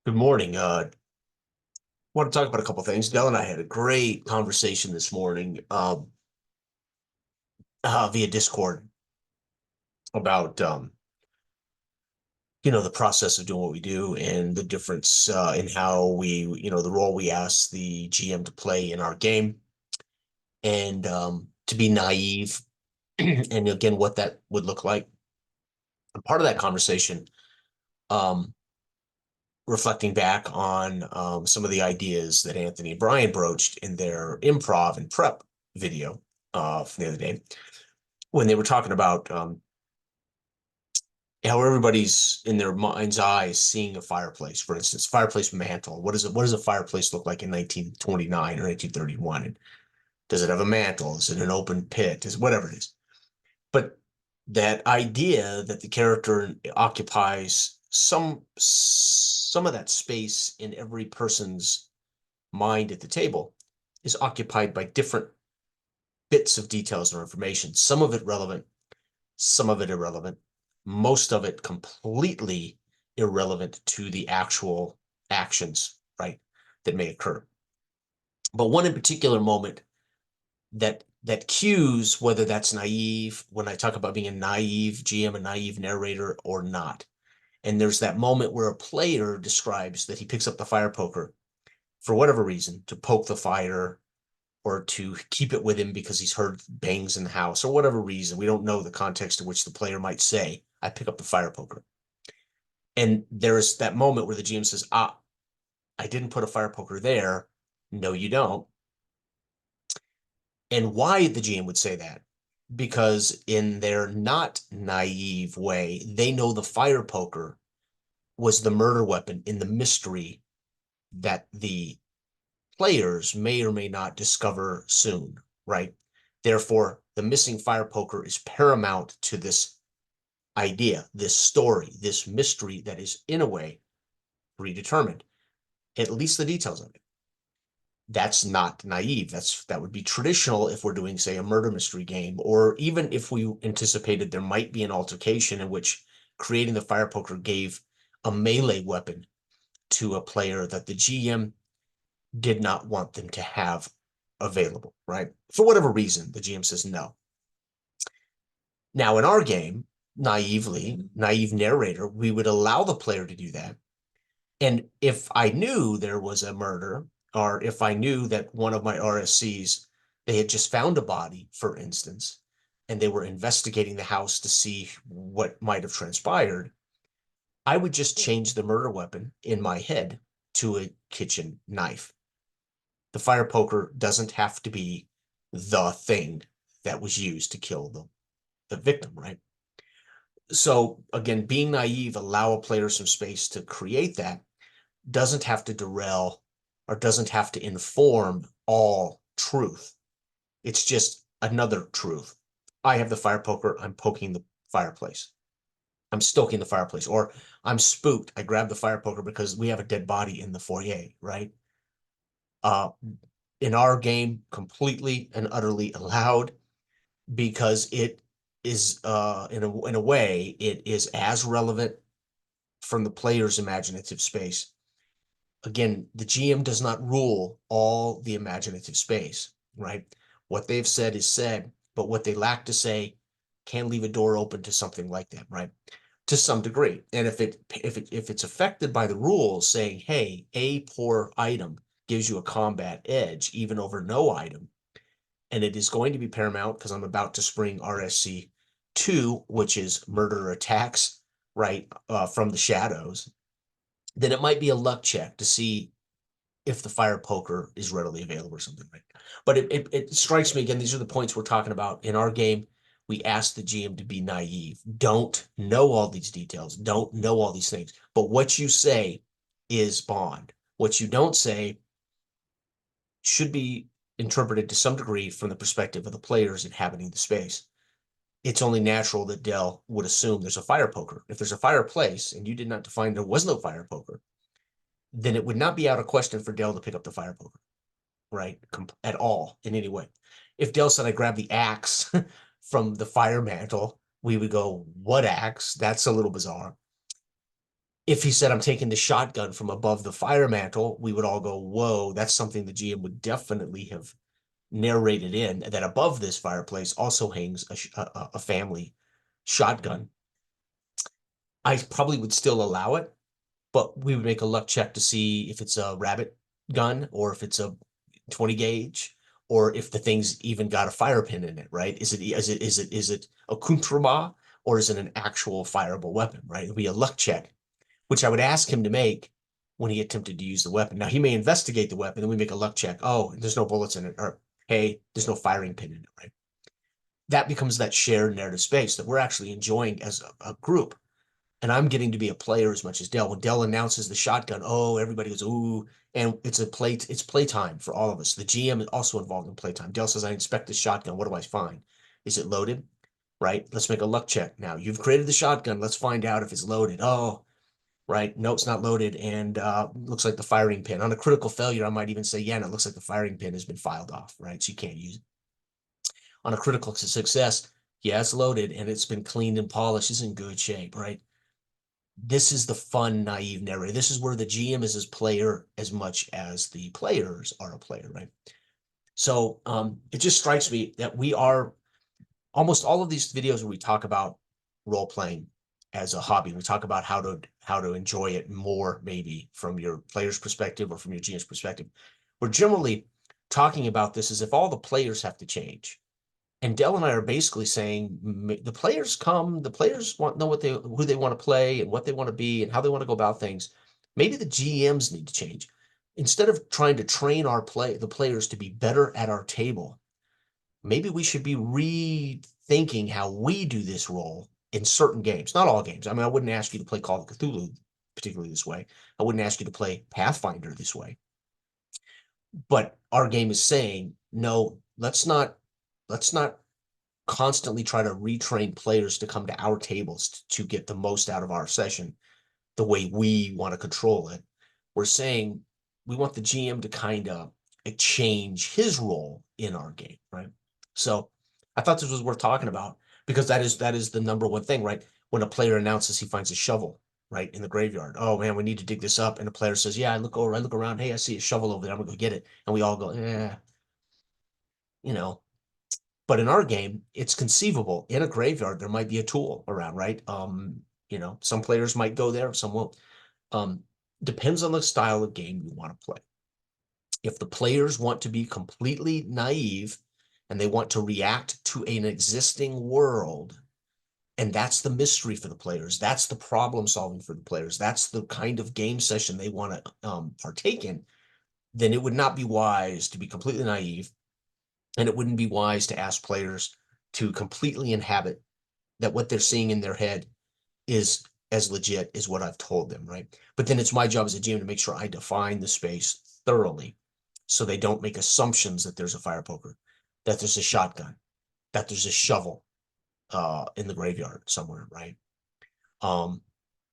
Good morning. Want to talk about a couple things. Dell and I had a great conversation this morning via Discord about the process of doing what we do and the difference in how the role we ask the GM to play in our game and to be naive and again what that would look like. And part of that conversation, um, reflecting back on some of the ideas that Anthony and Brian broached in their improv and prep video from the other day when they were talking about how everybody's in their mind's eye seeing a fireplace, for instance, fireplace mantle. What does a fireplace look like in 1929 or 1931? And does it have a mantle? Is it an open pit? Is whatever it is. But that idea that the character occupies some of that space in every person's mind at the table is occupied by different bits of details or information, some of it relevant, some of it irrelevant, most of it completely irrelevant to the actual actions, right, that may occur. But one in particular moment that cues whether that's naive, when I talk about being a naive GM, a naive narrator or not. And there's that moment where a player describes that he picks up the fire poker for whatever reason, to poke the fire or to keep it with him because he's heard bangs in the house or whatever reason. We don't know the context in which the player might say, I pick up the fire poker. And there's that moment where the GM says, I didn't put a fire poker there. No, you don't. And why the GM would say that? Because in their not naive way, they know the fire poker was the murder weapon in the mystery that the players may or may not discover soon, right? Therefore, the missing fire poker is paramount to this idea, this story, this mystery that is, in a way, predetermined, at least the details of it. That's not naive. That would be traditional if we're doing, say, a murder mystery game, or even if we anticipated there might be an altercation in which creating the fire poker gave a melee weapon to a player that the GM did not want them to have available, right? For whatever reason, the GM says no. Now, in our game, naive narrator, we would allow the player to do that. And if I knew there was a murder, or if I knew that one of my RSCs, they had just found a body, for instance, and they were investigating the house to see what might have transpired, I would just change the murder weapon in my head to a kitchen knife. The fire poker doesn't have to be the thing that was used to kill the victim, right? So again, being naive, allow a player some space to create that, doesn't have to derail or doesn't have to inform all truth. It's just another truth. I have the fire poker, I'm poking the fireplace. I'm stoking the fireplace, or I'm spooked. I grab the fire poker because we have a dead body in the foyer, right? Uh, in our game, completely and utterly allowed, because it is in a way, it is as relevant from the player's imaginative space. Again, the GM does not rule all the imaginative space, right? What they've said is said, but what they lack to say can leave a door open to something like that, right? To some degree. And if it's affected by the rules saying, hey, a poor item gives you a combat edge even over no item, and it is going to be paramount because I'm about to spring RSC 2, which is murder attacks, right, from the shadows, then it might be a luck check to see if the fire poker is readily available or something, right? But it strikes me, again, these are the points we're talking about. In our game, we ask the GM to be naive. Don't know all these details. Don't know all these things. But what you say is bond. What you don't say should be interpreted to some degree from the perspective of the players inhabiting the space. It's only natural that Dell would assume there's a fire poker. If there's a fireplace and you did not define there was no fire poker, then it would not be out of question for Dell to pick up the fire poker, right? At all in any way. If Dell said I grabbed the axe from the fire mantle, we would go, what axe? That's a little bizarre. If he said, I'm taking the shotgun from above the fire mantle, we would all go, whoa, that's something the GM would definitely have narrated in, that above this fireplace also hangs a family shotgun. I probably would still allow it, but we would make a luck check to see if it's a rabbit gun or if it's a 20 gauge or if the thing's even got a fire pin in it, right? Is it a contraband or is it an actual fireable weapon, right? It'd be a luck check, which I would ask him to make when he attempted to use the weapon. Now he may investigate the weapon, then we make a luck check. Oh, there's no bullets in it, or hey, there's no firing pin in it, right? That becomes that shared narrative space that we're actually enjoying as a group. And I'm getting to be a player as much as Dell. When Dell announces the shotgun, oh, everybody goes, ooh, and it's playtime for all of us. The GM is also involved in playtime. Dell says, I inspect the shotgun. What do I find? Is it loaded? Right? Let's make a luck check. Now you've created the shotgun. Let's find out if it's loaded. Oh, right. No, it's not loaded. And looks like the firing pin. On a critical failure, I might even say, yeah, and it looks like the firing pin has been filed off, right? So you can't use it. On a critical success, yeah, it's loaded and it's been cleaned and polished. It's in good shape, right? This is the fun, naive narrator. This is where the GM is his player as much as the players are a player, right? So it just strikes me that we are almost all of these videos where we talk about role playing as a hobby. We talk about how to enjoy it more, maybe from your player's perspective or from your GM's perspective. We're generally talking about this as if all the players have to change. And Dell and I are basically saying the players come, the players want know who they want to play and what they want to be and how they want to go about things. Maybe the GMs need to change. Instead of trying to train the players to be better at our table, maybe we should be rethinking how we do this role in certain games, not all games. I mean, I wouldn't ask you to play Call of Cthulhu particularly this way. I wouldn't ask you to play Pathfinder this way. But our game is saying, no, let's not constantly try to retrain players to come to our tables to get the most out of our session the way we want to control it. We're saying we want the GM to kind of change his role in our game, right? So I thought this was worth talking about because that is the number one thing, right? When a player announces he finds a shovel, right, in the graveyard. Oh man, we need to dig this up. And the player says, yeah, I look around. Hey, I see a shovel over there. I'm gonna go get it. And we all go, yeah, you know, but in our game, it's conceivable in a graveyard there might be a tool around, right? Some players might go there, some won't. Um, Depends on the style of game you want to play. If the players want to be completely naive and they want to react to an existing world, and that's the mystery for the players, that's the problem solving for the players, that's the kind of game session they want to partake in, then it would not be wise to be completely naive. And it wouldn't be wise to ask players to completely inhabit that what they're seeing in their head is as legit as what I've told them, right? But then it's my job as a GM to make sure I define the space thoroughly so they don't make assumptions that there's a fire poker, that there's a shotgun, that there's a shovel in the graveyard somewhere, right? Um,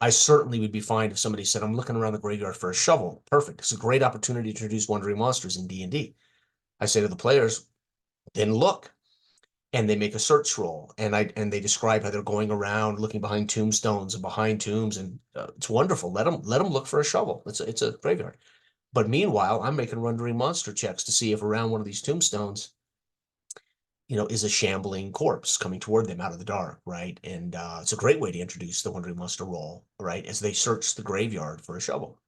I certainly would be fine if somebody said, I'm looking around the graveyard for a shovel. Perfect. It's a great opportunity to introduce wandering monsters in D&D. I say to the players, then look, and they make a search roll and they describe how they're going around looking behind tombstones and behind tombs and it's wonderful. Let them look for a shovel. It's a graveyard. But meanwhile, I'm making wandering monster checks to see if around one of these tombstones, is a shambling corpse coming toward them out of the dark, right? And it's a great way to introduce the wandering monster roll, right? As they search the graveyard for a shovel.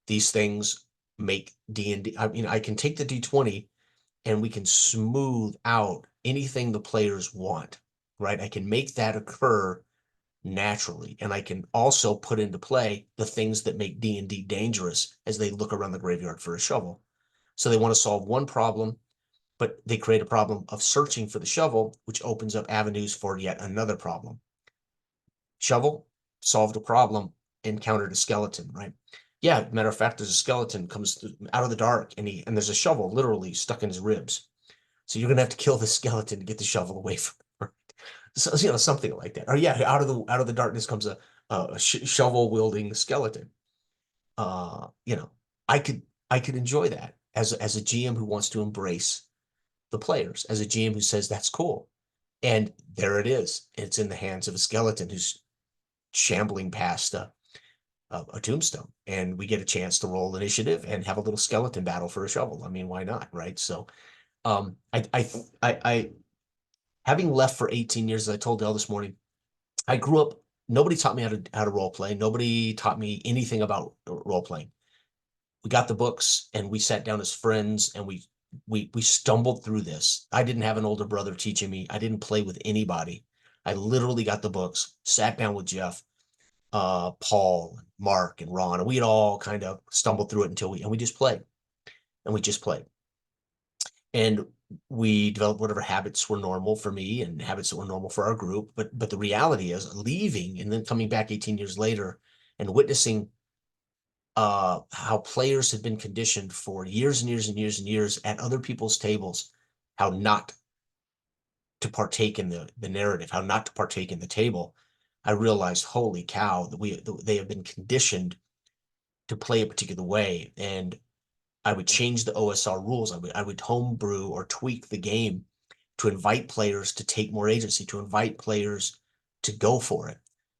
These things make D&D. I mean, I can take the D20 and we can smooth out anything the players want, right? I can make that occur naturally. And I can also put into play the things that make D&D dangerous as they look around the graveyard for a shovel. So they want to solve one problem, but they create a problem of searching for the shovel, which opens up avenues for yet another problem. Shovel solved a problem, encountered a skeleton, right? Yeah, matter of fact, there's a skeleton comes out of the dark and there's a shovel literally stuck in his ribs. So you're gonna have to kill the skeleton to get the shovel away from her. So something like that. Or yeah, out of the darkness comes a shovel wielding skeleton. Uh, you know, I could enjoy that as a GM who wants to embrace the players, as a GM who says that's cool. And there it is. It's in the hands of a skeleton who's shambling past a tombstone, and we get a chance to roll initiative and have a little skeleton battle for a shovel. I mean, why not, right? So, I having left for 18 years, as I told Dell this morning, I grew up. Nobody taught me how to role play. Nobody taught me anything about role playing. We got the books and we sat down as friends and we stumbled through this. I didn't have an older brother teaching me. I didn't play with anybody. I literally got the books, sat down with Jeff, Paul, Mark, and Ron, and we'd all kind of stumbled through it until we just played, and we just played, and we developed whatever habits were normal for me and habits that were normal for our group. But the reality is, leaving and then coming back 18 years later and witnessing how players have been conditioned for years and years and years and years at other people's tables, how not to partake in the narrative, how not to partake in the table. I realized, holy cow, that they have been conditioned to play a particular way. And I would change the OSR rules. I would homebrew or tweak the game to invite players to take more agency, to invite players to go for it.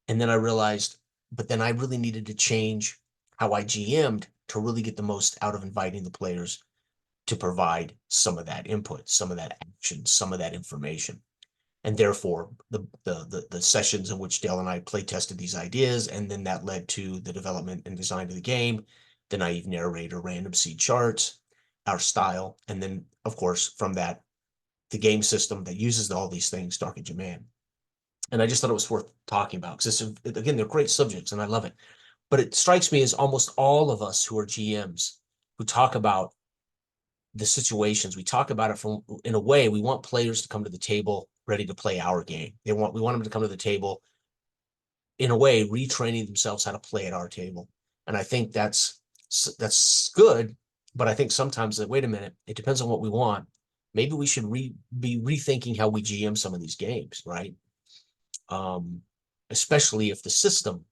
And then I realized, but then I really needed to change how I GM'd to really get the most out of inviting the players to provide some of that input, some of that action, some of that information. And therefore, the sessions in which Dale and I play tested these ideas, and then that led to the development and design of the game, the naive narrator, random seed charts, our style, and then, of course, from that, the game system that uses all these things, Dark Age of Man. And I just thought it was worth talking about because, again, they're great subjects and I love it. But it strikes me as almost all of us who are GMs who talk about the situations, we talk about it from, in a way, we want players to come to the table ready to play our game. We want them to come to the table, in a way, retraining themselves how to play at our table. And I think that's good, but I think sometimes that, wait a minute, it depends on what we want. Maybe we should be rethinking how we GM some of these games, right? Especially if the system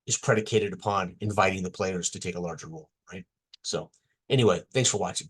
is predicated upon inviting the players to take a larger role, right? So anyway, thanks for watching.